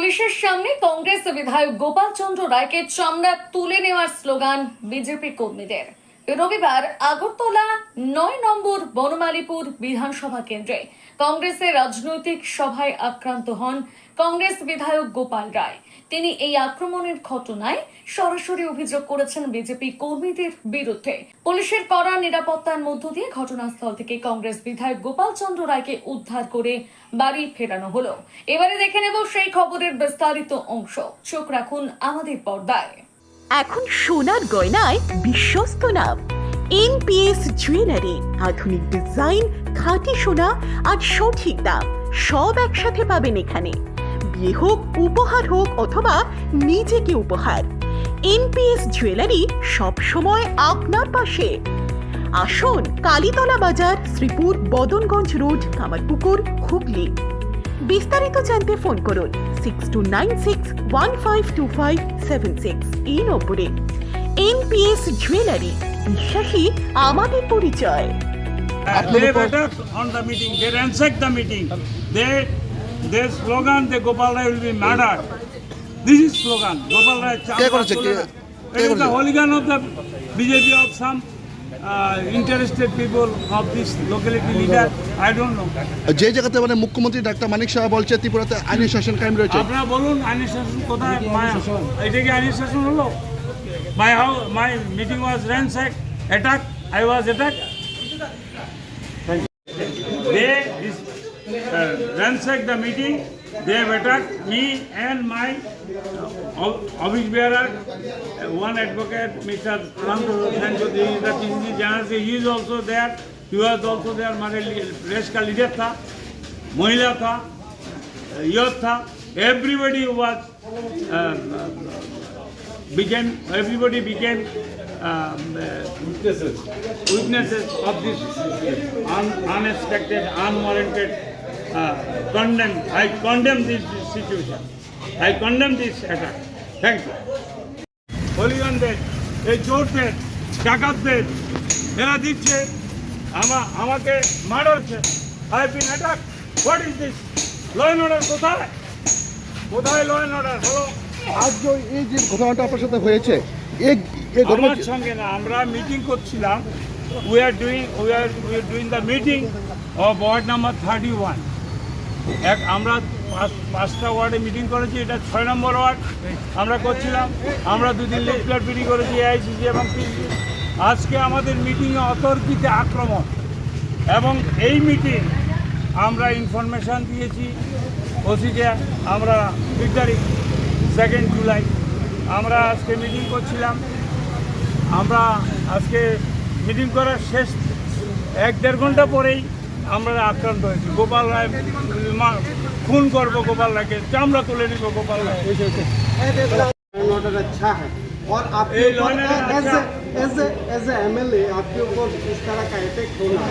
পুলিশের সামনে কংগ্রেস বিধায়ক গোপাল চন্দ্র রায়কে চামড়া তুলে নেওয়ার স্লোগান বিজেপি কর্মীদের। রবিবার আগরতলা ৯ নম্বর বনমালীপুর বিধানসভা কেন্দ্রে কংগ্রেসের রাজনৈতিক সভায় আক্রান্ত হন কংগ্রেস বিধায়ক গোপাল রায়। তিনি এই আক্রমণের ঘটনায় সরাসরি অভিযোগ করেছেন বিজেপি কর্মীদের বিরুদ্ধে। পুলিশের কড়া নিরাপত্তার মধ্য দিয়ে ঘটনাস্থল থেকে কংগ্রেস বিধায়ক গোপাল চন্দ্র রায়কে উদ্ধার করে বাড়ি ফেরানো হলো। এবারে দেখে নেব সেই খবরের বিস্তারিত অংশ। চোখ রাখুন আমাদের পর্দায়। এখন সোনার গয়নায় বিশ্বস্ত নাম এনপিএস জুয়েলারি। আধুনিক ডিজাইন, খাঁটি সোনা আর সঠিক দাম সব একসাথে পাবেন এখানে। বিয়ে হোক, উপহার হোক অথবা নিজেকে উপহার, এনপিএস জুয়েলারি সব সময় আপনার পাশে। আসুন, কালীতলা বাজার, শ্রীপুর, বদনগঞ্জ রোড, কামারপুকুর, হুগলি। বিস্তারিত জানতে ফোন করুন 6296152576 এই নম্বরে। এনপিএস জুয়েলারি, বিশ্বাসী আমাদের পরিচয়। They better on the meeting. They ransack the meeting. Their slogan, the Gopal Rai will be murdered. This is slogan. Gopal Rai. It is the hooligan of the BJP of some interested people of this locality leader. I don't know. যে জায়গাতে মানে মুখ্যমন্ত্রী doctor Manik Saha বলছে ত্রিপুরাতে আইনি শাসন কায়েম রয়েছে। আপনারা বলুন আইনি শাসন কোথায়? এটা কি আইনি শাসন হলো? My meeting was ransacked, attacked. I was attacked. They ransacked the meeting. They have attacked me and my office bearer, one advocate, Mr. Anand Sanjoti, the TCC General. He is also there. He was also there. हमारे race का leader था, महिला था, youth था. Everybody was everybody became witnesses of this unexpected, unwarranted condemn. I condemn this situation. I condemn this attack. Thank you. হলিগনদের, এই চোরদের, ডাকাতদের এরা দিচ্ছে আমাকে মারছে। I have been attacked. What is this? Law and order কোথায়? কোথায় law and order? হলো আজ এই যে ঘটনাটা আপনার সাথে হয়েছে, আমার সঙ্গে না, আমরা মিটিং করছিলাম। We are doing the meeting of ward number 31. আমরা 5টা ওয়ার্ডে মিটিং করেছি, এটা 6 নম্বর ওয়ার্ড আমরা করছিলাম। আমরা দুদিন লিফলেট বিলি করেছি এআইসিসি এবং পিসি। আজকে আমাদের মিটিংয়ে অতর্কিতে আক্রমণ, এবং এই মিটিং আমরা ইনফরমেশান দিয়েছি ওসিকে। আমরা 2 তারিখ 2 জুলাই আমরা আজকে মিটিং করছিলাম। আমরা আজকে মিটিং করার শেষ 1-1.5 ঘন্টা পরেই আমরা আক্রান্ত হয়েছি। গোপাল রায় খুন করবো, গোপাল রায়কে চামড়া তুলে নিব, গোপাল রায়। ऑर्डर अच्छा है और आपके एज ए एमएलए आपके ऊपर इस तरह का अटैक होना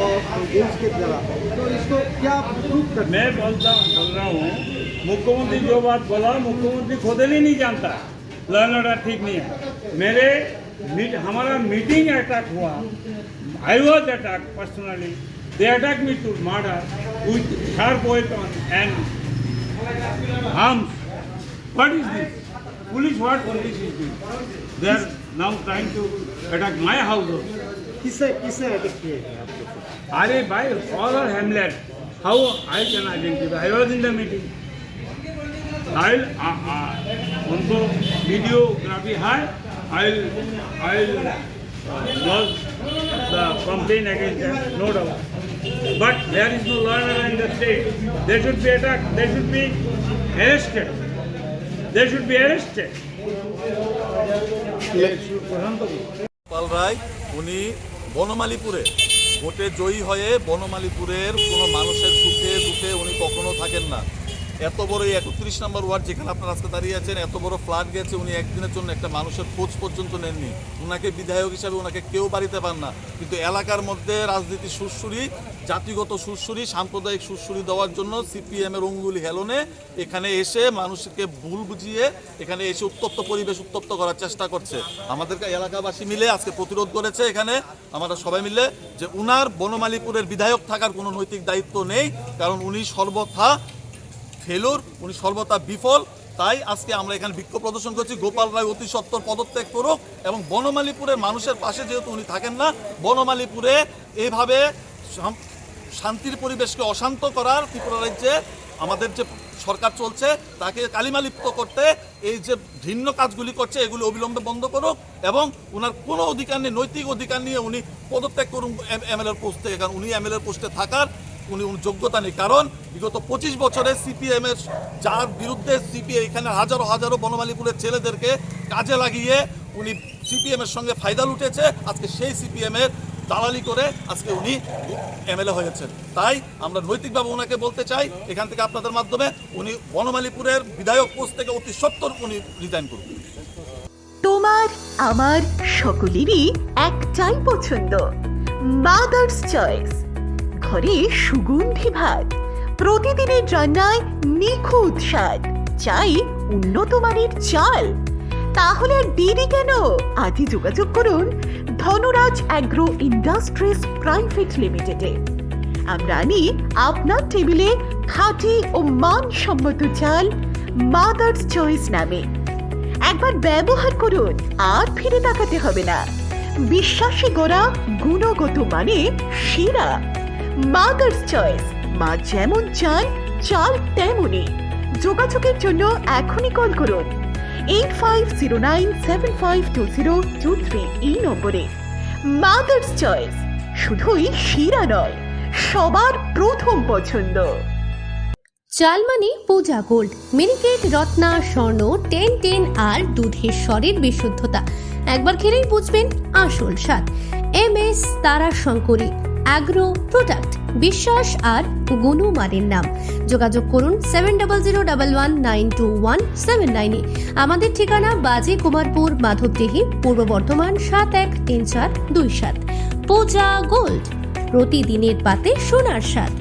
और पुलिस की तरह, तो इसको क्या प्रूफ कर? मैं बोल रहा हूँ, मुख्यमंत्री जो बात बोला, मुख्यमंत्री खुद ही नहीं जानता। लॉ एंड ऑर्डर ठीक नहीं है। हमारा मीटिंग अटैक हुआ। I was attack personally. They attack me to murder with sharp weapon and arms. What is this? Police, what police is this? They are now trying to attack my house also. किसे attack किए हैं आपके ऊपर? अरे भाई, all are hamlet. How I can identify? I was in the meeting. I'll उनको videography है. I'll lodge the complaint against them, no doubt. But there is no law and order in the state. They should be attacked. They should be arrested. They should be arrested. Gopal রায় উনি বনমালীপুরে ভোটে জয়ী হয়ে বনমালীপুরের কোনো মানুষের সুখে দুঃখে উনি কখনো থাকেন না। এত বড় এই 31 নম্বর ওয়ার্ড যেখানে আপনারা আজকে দাঁড়িয়ে আছেন, এত বড় ফ্লাড গেছে, উনি একদিনের জন্য একটা মানুষের খোঁজ পর্যন্ত নেননি। ওনাকে বিধায়ক হিসাবে ওনাকে কেউ বাড়িতে পান না, কিন্তু এলাকার মধ্যে রাজনীতি সুরসুরি, জাতিগত সুরসুরি, সাম্প্রদায়িক সুরসুরি দেওয়ার জন্য সিপিএমের অঙ্গুলি হেলনে এখানে এসে মানুষকে ভুল বুঝিয়ে এখানে এসে উত্তপ্ত পরিবেশ উত্তপ্ত করার চেষ্টা করছে। আমাদেরকে এলাকাবাসী মিলে আজকে প্রতিরোধ করেছে এখানে আমরা সবাই মিলে, যে উনার বনমালীপুরের বিধায়ক থাকার কোনো নৈতিক দায়িত্ব নেই, কারণ উনি সর্বথা ফেলোর, উনি সর্বদা বিফল। তাই আজকে আমরা এখানে বিক্ষোভ প্রদর্শন করছি। গোপাল রায় অতি সত্বর পদত্যাগ করুক এবং বনমালীপুরের মানুষের পাশে যেহেতু উনি থাকেন না, বনমালীপুরে এইভাবে শান্তির পরিবেশকে অশান্ত করার ত্রিপুরা রাজ্যে আমাদের যে সরকার চলছে তাকে কালিমালিপ্ত করতে এই যে ঘৃণ্য কাজগুলি করছে এগুলি অবিলম্বে বন্ধ করুক এবং ওনার কোনো অধিকার নেই, নৈতিক অধিকার নিয়ে উনি পদত্যাগ করুন এমএলএর পোস্ট থেকে, কারণ উনি এমএলএর পোস্টে থাকার উনি যোগ্যতা নেই। কারণ বিগত 25 বছরে সিপিএমের যার বিরুদ্ধে সিপিএম এখানে হাজারো হাজারো বনমালীপুরের ছেলেদেরকে কাজে লাগিয়ে উনি সিপিএমের সঙ্গে ফায়দা লুটেছে, আজকে সেই সিপিএমের দালালি করে আজকে উনি এমএলএ হয়েছেন। তাই আমরা নৈতিকভাবে ওনাকে বলতে চাই এখান থেকে আপনাদের মাধ্যমে উনি বনমালীপুরের বিধায়ক পোস্ট থেকে অতি সত্বর উনি রিজাইন করুন। তোমার আমার সকলেরই একটাই পছন্দ, মাদার্স চয়েস। ঘরে সুগন্ধি ভাত, প্রতিদিনের রান্নায় নিখুঁত স্বাদ, চাই উন্নত মানের চাল। তাহলে আর দেরি কেন? আজই যোগাযোগ করুন ধনরাজ অ্যাগ্রো ইন্ডাস্ট্রিজ প্রাইভেট লিমিটেডে। আমরা আনি আপনার টেবিলে খাঁটি ও মানসম্মত চাল মাদার্স চয়েস নামে। একবার ব্যবহার করুন, আর ফিরে তাকাতে হবে না। বিশ্বাসে গড়া গুণগত মানে সেরা মাদার্স চয়েস। মা যেমন চান, চাল তেমনই। যোগাযোগের জন্য এখনই কল করুন 8509752023 এই নম্বরে। মাদার্স চয়েস শুধুই শিরা নয়, সবার প্রথম পছন্দ। চাল মানে পূজা গোল্ড, মিনিকেট, রত্না, স্বর্ণ 10 আর দুধের স্বরের বিশুদ্ধতা। একবার খেলেই বুঝবেন আসল স্বাদ। MS তারা শঙ্করী অ্যাগ্রো প্রোডাক্ট, বিশ্বাস আর গুণমানের নাম। যোগাযোগ করুন 7001192179 আমাদের ঠিকানা বাজে কুমারপুর, মাধবদেহি, পূর্ব বর্ধমান 713427। পূজা গোল্ড, প্রতিদিনের পাতে সোনার স্বাদ।